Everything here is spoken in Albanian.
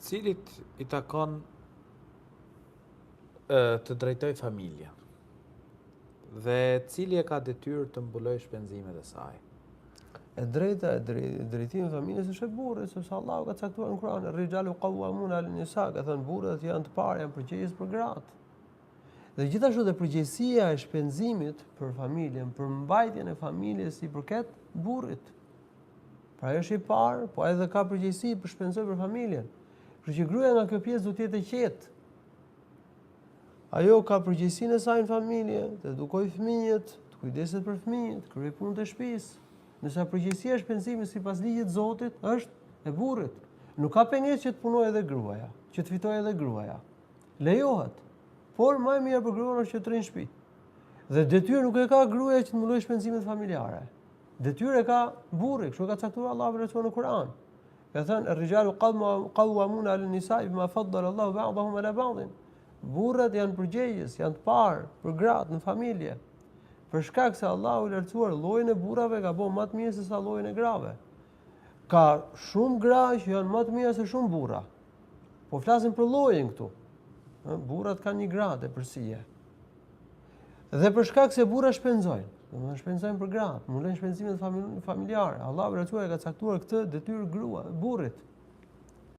cilit i takon të drejtoj familjen dhe cili e ka detyrë të mbuloj shpenzimet e saj. E drejta e drejtimi i familjes është e burrit, sepse Allahu ka caktuar në Kur'an, "Rijalu qawwamuna 'ala nisa", ka thënë burrat janë të parë, janë përgjegjës për gratë. Dhe gjithashtu dhe përgjegjësia e shpenzimit për familjen, për mbajtjen e familjes i përket burrit. Pra ajo është i parë, po edhe ka përgjegjësi për shpenzoj për familjen. Kështu që gruaja nga kjo pjesë duhet të jetë e qetë. Ajo ka përgjegjësinë e saj në familje, të edukojë fëmijët, të kujdeset për fëmijët, të kryejë punët e shtëpisë. Nësa përgjegjësia e shpenzimit sipas ligjit të Zotit është e burrit. Nuk ka pengesë që të punojë edhe gruaja, që të fitojë edhe gruaja. Lejohet. Por më e mirë për gruan është që të rrinë në shtëpi. Dhe detyrë nuk e ka gruaja që të mbulojë shpenzimet familjare. Detyrë e ka burri, kështu ka caktuar Allahu në Kur'an. Ka thënë "Ar-rijalu qawwamuna 'ala an-nisa'i bima faddala Allahu ba'dahum 'ala ba'din". Burrat janë përgjegjës, janë të parë për gratë në familje. Për shkak se Allahu i lartësuar llojin e burrave ka bërë më të mirë se sa llojin e grave. Ka shumë gra që janë më të mira se shumë burra. Po flasim për llojin këtu. Burrat kanë një gradë e përsie. Dhe për shkak se burra shpenzojnë, domethënë shpenzojnë për gratë, mbulojnë shpenzimet familjare. Allahu i lartësuar ka caktuar këtë detyrë burrit.